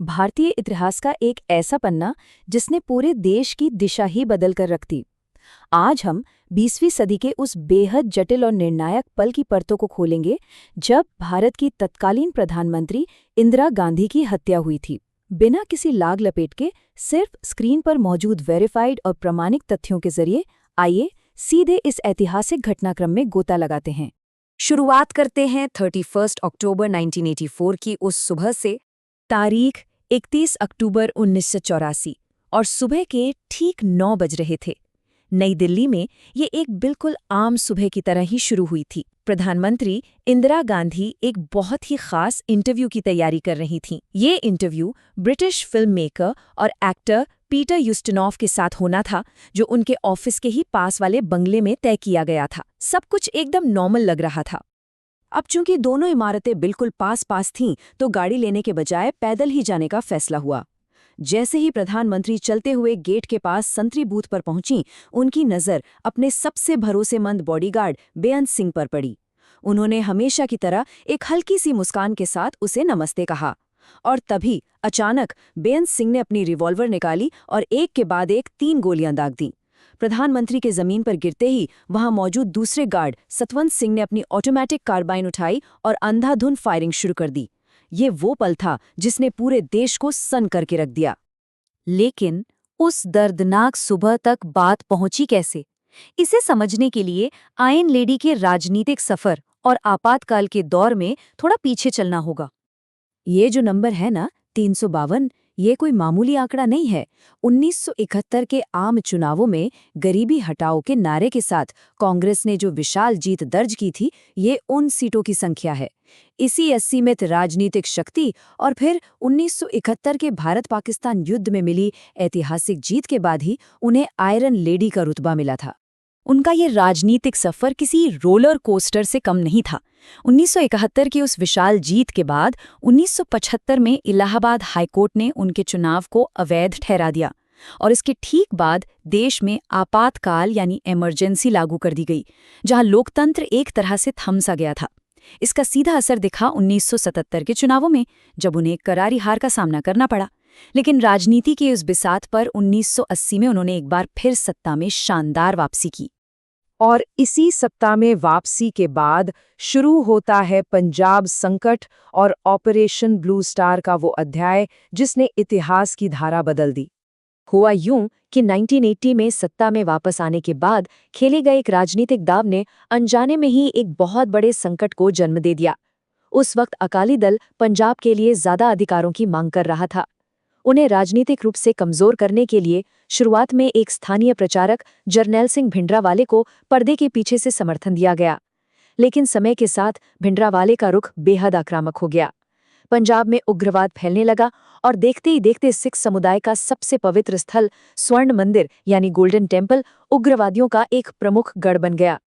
भारतीय इतिहास का एक ऐसा पन्ना जिसने पूरे देश की दिशा ही बदल कर रख दी। आज हम 20वीं सदी के उस बेहद जटिल और निर्णायक पल की परतों को खोलेंगे जब भारत की तत्कालीन प्रधानमंत्री इंदिरा गांधी की हत्या हुई थी। बिना किसी लाग लपेट के सिर्फ स्क्रीन पर मौजूद वेरीफाइड और प्रामाणिक तथ्यों के जरिए आइए सीधे इस ऐतिहासिक घटनाक्रम में गोता लगाते हैं। शुरुआत करते हैं 31 अक्टूबर 1984 की उस सुबह से। तारीख 31 अक्टूबर 1984 और सुबह के ठीक 9 बज रहे थे। नई दिल्ली में ये एक बिल्कुल आम सुबह की तरह ही शुरू हुई थी। प्रधानमंत्री इंदिरा गांधी एक बहुत ही खास इंटरव्यू की तैयारी कर रही थीं। ये इंटरव्यू ब्रिटिश फिल्म मेकर और एक्टर पीटर यूस्टिनॉफ के साथ होना था, जो उनके ऑफिस के ही पास वाले बंगले में तय किया गया था। सब कुछ एकदम नॉर्मल लग रहा था। अब चूंकि दोनों इमारतें बिल्कुल पास पास थीं, तो गाड़ी लेने के बजाय पैदल ही जाने का फैसला हुआ। जैसे ही प्रधानमंत्री चलते हुए गेट के पास संतरी बूथ पर पहुंची, उनकी नज़र अपने सबसे भरोसेमंद बॉडीगार्ड बेअंत सिंह पर पड़ी। उन्होंने हमेशा की तरह एक हल्की सी मुस्कान के साथ उसे नमस्ते कहा, और तभी अचानक बेअंत सिंह ने अपनी रिवॉल्वर निकाली और एक के बाद एक 3 गोलियां दाग दीं। प्रधानमंत्री के जमीन पर गिरते ही वहां मौजूद दूसरे गार्ड सतवंत सिंह ने अपनी ऑटोमेटिक कार्बाइन उठाई और अंधाधुंध फायरिंग शुरू कर दी। ये वो पल था जिसने पूरे देश को सन्न करके रख दिया। लेकिन उस दर्दनाक सुबह तक बात पहुंची कैसे? इसे समझने के लिए आयरन लेडी के राजनीतिक सफर और आपातकाल के दौर में थोड़ा पीछे चलना होगा। ये जो नंबर है ना, 352, ये कोई मामूली आंकड़ा नहीं है। 1971 के आम चुनावों में गरीबी हटाओ के नारे के साथ कांग्रेस ने जो विशाल जीत दर्ज की थी, ये उन सीटों की संख्या है। इसी असीमित राजनीतिक शक्ति और फिर 1971 के भारत-पाकिस्तान युद्ध में मिली ऐतिहासिक जीत के बाद ही उन्हें आयरन लेडी का रुतबा मिला था। उनका ये राजनीतिक सफर किसी रोलर कोस्टर से कम नहीं था। 1971 की उस विशाल जीत के बाद 1975 में इलाहाबाद हाईकोर्ट ने उनके चुनाव को अवैध ठहरा दिया, और इसके ठीक बाद देश में आपातकाल यानी इमरजेंसी लागू कर दी गई, जहां लोकतंत्र एक तरह से थम सा गया था। इसका सीधा असर दिखा 1977 के चुनावों में, जब उन्हें करारी हार का सामना करना पड़ा। लेकिन राजनीति के उस बिसात पर 1980 में उन्होंने एक बार फिर सत्ता में शानदार वापसी की। और इसी सप्ताह में वापसी के बाद शुरू होता है पंजाब संकट और ऑपरेशन ब्लू स्टार का वो अध्याय जिसने इतिहास की धारा बदल दी। हुआ यूं कि 1980 में सत्ता में वापस आने के बाद खेले गए एक राजनीतिक दाव ने अनजाने में ही एक बहुत बड़े संकट को जन्म दे दिया। उस वक्त अकाली दल पंजाब के लिए ज्यादा अधिकारों की मांग कर रहा था। उन्हें राजनीतिक रूप से कमजोर करने के लिए शुरुआत में एक स्थानीय प्रचारक जरनैल सिंह भिंडरावाले को पर्दे के पीछे से समर्थन दिया गया। लेकिन समय के साथ भिंडरावाले का रुख बेहद आक्रामक हो गया। पंजाब में उग्रवाद फैलने लगा और देखते ही देखते सिख समुदाय का सबसे पवित्र स्थल स्वर्ण मंदिर यानी गोल्डन टेम्पल उग्रवादियों का एक प्रमुख गढ़ बन गया।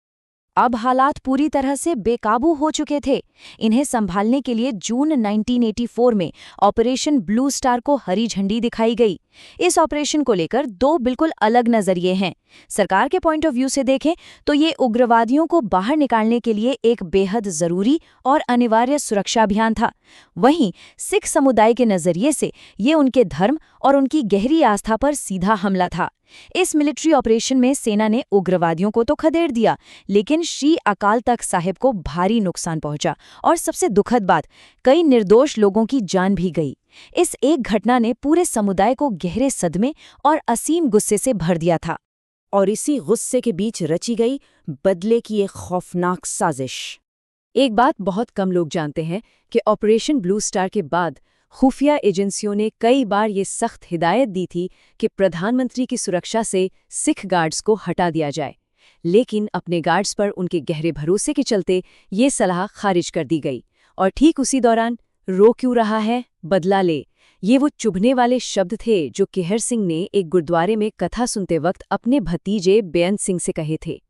अब हालात पूरी तरह से बेकाबू हो चुके थे। इन्हें संभालने के लिए जून 1984 में ऑपरेशन ब्लू स्टार को हरी झंडी दिखाई गई। इस ऑपरेशन को लेकर 2 बिल्कुल अलग नजरिए हैं। सरकार के पॉइंट ऑफ व्यू से देखें तो ये उग्रवादियों को बाहर निकालने के लिए एक बेहद जरूरी और अनिवार्य सुरक्षा अभियान था। वहीं सिख समुदाय के नजरिए से ये उनके धर्म और उनकी गहरी आस्था पर सीधा हमला था। इस मिलिट्री ऑपरेशन में सेना ने उग्रवादियों को तो खदेड़ दिया, लेकिन श्री अकाल तख्त साहिब को भारी नुकसान पहुंचा, और सबसे दुखद बात, कई निर्दोष लोगों की जान भी गई। इस एक घटना ने पूरे समुदाय को गहरे सदमे और असीम गुस्से से भर दिया था। और इसी गुस्से के बीच रची गई बदले की एक खौफनाक साजिश। एक बात बहुत कम लोग जानते हैं कि ऑपरेशन ब्लू स्टार के बाद खुफिया एजेंसियों ने कई बार ये सख्त हिदायत दी थी कि प्रधानमंत्री की सुरक्षा से सिख गार्ड्स को हटा दिया जाए, लेकिन अपने गार्ड्स पर उनके गहरे भरोसे के चलते ये सलाह खारिज कर दी गई। और ठीक उसी दौरान रो क्यों रहा है, बदला ले, ये वो चुभने वाले शब्द थे जो केहर सिंह ने एक गुरुद्वारे में कथा सुनते वक्त अपने भतीजे बेअंत सिंह से कहे थे।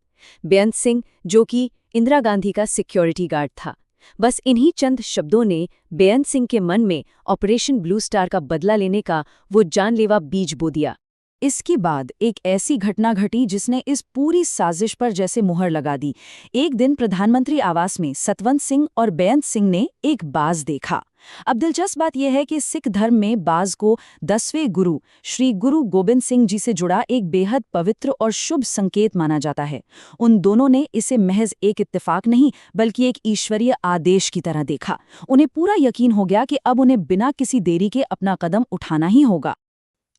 बेअंत सिंह जो कि इंदिरा गांधी का सिक्योरिटी गार्ड था। बस इन्हीं चंद शब्दों ने बेअंत सिंह के मन में ऑपरेशन ब्लू स्टार का बदला लेने का वो जानलेवा बीज बो दिया। इसके बाद एक ऐसी घटना घटी जिसने इस पूरी साजिश पर जैसे मुहर लगा दी। एक दिन प्रधानमंत्री आवास में सतवंत सिंह और बेअंत सिंह ने एक बाज देखा। अब दिलचस्प बात यह है कि सिख धर्म में बाज को 10वें गुरु श्री गुरु गोबिंद सिंह जी से जुड़ा एक बेहद पवित्र और शुभ संकेत माना जाता है। उन दोनों ने इसे महज एक इत्तेफाक नहीं बल्कि एक ईश्वरीय आदेश की तरह देखा। उन्हें पूरा यकीन हो गया कि अब उन्हें बिना किसी देरी के अपना कदम उठाना ही होगा।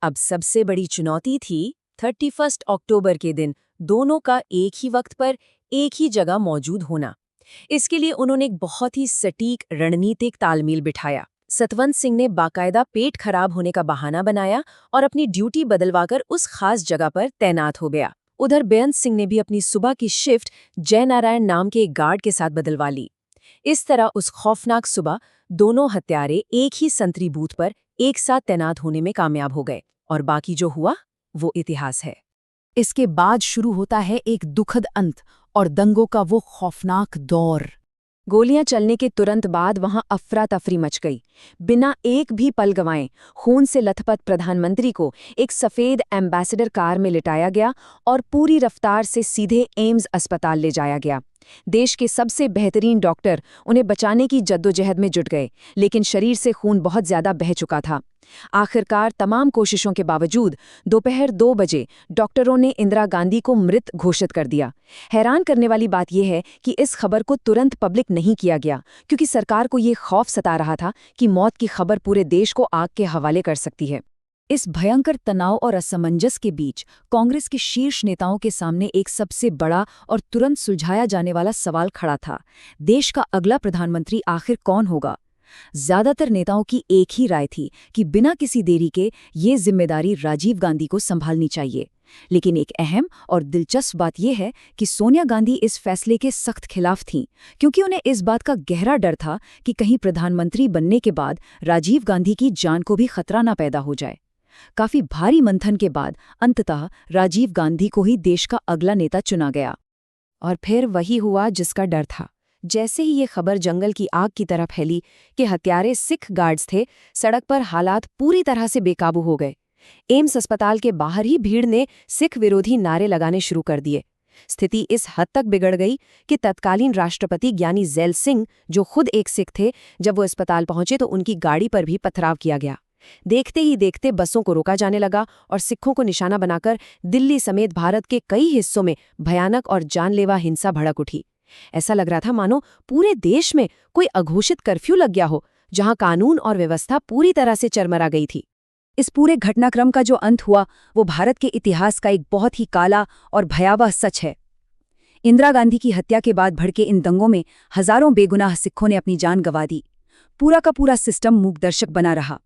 अब सबसे बड़ी चुनौती थी 31 अक्टूबर के दिन दोनों का एक ही वक्त पर एक ही जगह मौजूद होना। इसके लिए उन्होंने एक बहुत ही सटीक रणनीतिक तालमेल बिठाया। सतवंत सिंह ने बाकायदा पेट खराब होने का बहाना बनाया और अपनी ड्यूटी बदलवाकर उस खास जगह पर तैनात हो गया। उधर बेअंत सिंह ने भी अपनी सुबह की शिफ्ट जयनारायण नाम के एक गार्ड के साथ बदलवा ली। इस तरह उस खौफनाक सुबह दोनों हत्यारे एक ही संतरी बूथ पर एक साथ तैनात होने में कामयाब हो गए और बाकी जो हुआ वो इतिहास है। इसके बाद शुरू होता है एक दुखद अंत और दंगों का वो खौफनाक दौर। गोलियां चलने के तुरंत बाद वहां अफरा तफरी मच गई। बिना एक भी पल गंवाए खून से लथपथ प्रधानमंत्री को एक सफेद एम्बेसडर कार में लिटाया गया और पूरी रफ्तार से सीधे एम्स अस्पताल ले जाया गया। देश के सबसे बेहतरीन डॉक्टर उन्हें बचाने की जद्दोजहद में जुट गए, लेकिन शरीर से खून बहुत ज्यादा बह चुका था। आखिरकार तमाम कोशिशों के बावजूद दोपहर 2 बजे डॉक्टरों ने इंदिरा गांधी को मृत घोषित कर दिया। हैरान करने वाली बात यह है कि इस खबर को तुरंत पब्लिक नहीं किया गया, क्योंकि सरकार को ये खौफ सता रहा था कि मौत की खबर पूरे देश को आग के हवाले कर सकती है। इस भयंकर तनाव और असमंजस के बीच कांग्रेस के शीर्ष नेताओं के सामने एक सबसे बड़ा और तुरंत सुलझाया जाने वाला सवाल खड़ा था। देश का अगला प्रधानमंत्री आखिर कौन होगा? ज्यादातर नेताओं की एक ही राय थी कि बिना किसी देरी के ये जिम्मेदारी राजीव गांधी को संभालनी चाहिए। लेकिन एक अहम और दिलचस्प बात यह है कि सोनिया गांधी इस फैसले के सख्त खिलाफ थीं, क्योंकि उन्हें इस बात का गहरा डर था कि कहीं प्रधानमंत्री बनने के बाद राजीव गांधी की जान को भी खतरा न पैदा हो जाए। काफी भारी मंथन के बाद अंततः राजीव गांधी को ही देश का अगला नेता चुना गया। और फिर वही हुआ जिसका डर था। जैसे ही ये खबर जंगल की आग की तरह फैली कि हत्यारे सिख गार्ड्स थे, सड़क पर हालात पूरी तरह से बेकाबू हो गए। एम्स अस्पताल के बाहर ही भीड़ ने सिख विरोधी नारे लगाने शुरू कर दिए। स्थिति इस हद तक बिगड़ गई कि तत्कालीन राष्ट्रपति ज्ञानी ज़ैल सिंह, जो खुद एक सिख थे, जब वो अस्पताल पहुंचे तो उनकी गाड़ी पर भी पथराव किया गया। देखते ही देखते बसों को रोका जाने लगा और सिखों को निशाना बनाकर दिल्ली समेत भारत के कई हिस्सों में भयानक और जानलेवा हिंसा भड़क उठी। ऐसा लग रहा था मानो पूरे देश में कोई अघोषित कर्फ्यू लग गया हो, जहां कानून और व्यवस्था पूरी तरह से चरमरा गई थी। इस पूरे घटनाक्रम का जो अंत हुआ वो भारत के इतिहास का एक बहुत ही काला और भयावह सच है। इंदिरा गांधी की हत्या के बाद भड़के इन दंगों में हजारों बेगुनाह सिखों ने अपनी जान गंवा दी। पूरा का पूरा सिस्टम मूकदर्शक बना रहा।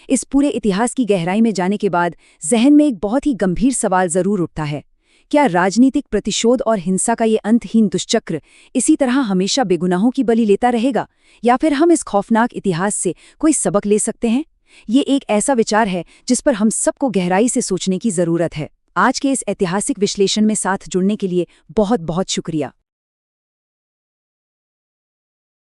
इस पूरे इतिहास की गहराई में जाने के बाद जहन में एक बहुत ही गंभीर सवाल जरूर उठता है, क्या राजनीतिक प्रतिशोध और हिंसा का ये अंतहीन दुष्चक्र इसी तरह हमेशा बेगुनाहों की बलि लेता रहेगा, या फिर हम इस खौफनाक इतिहास से कोई सबक ले सकते हैं? ये एक ऐसा विचार है जिस पर हम सबको गहराई से सोचने की जरूरत है। आज के इस ऐतिहासिक विश्लेषण में साथ जुड़ने के लिए बहुत बहुत शुक्रिया।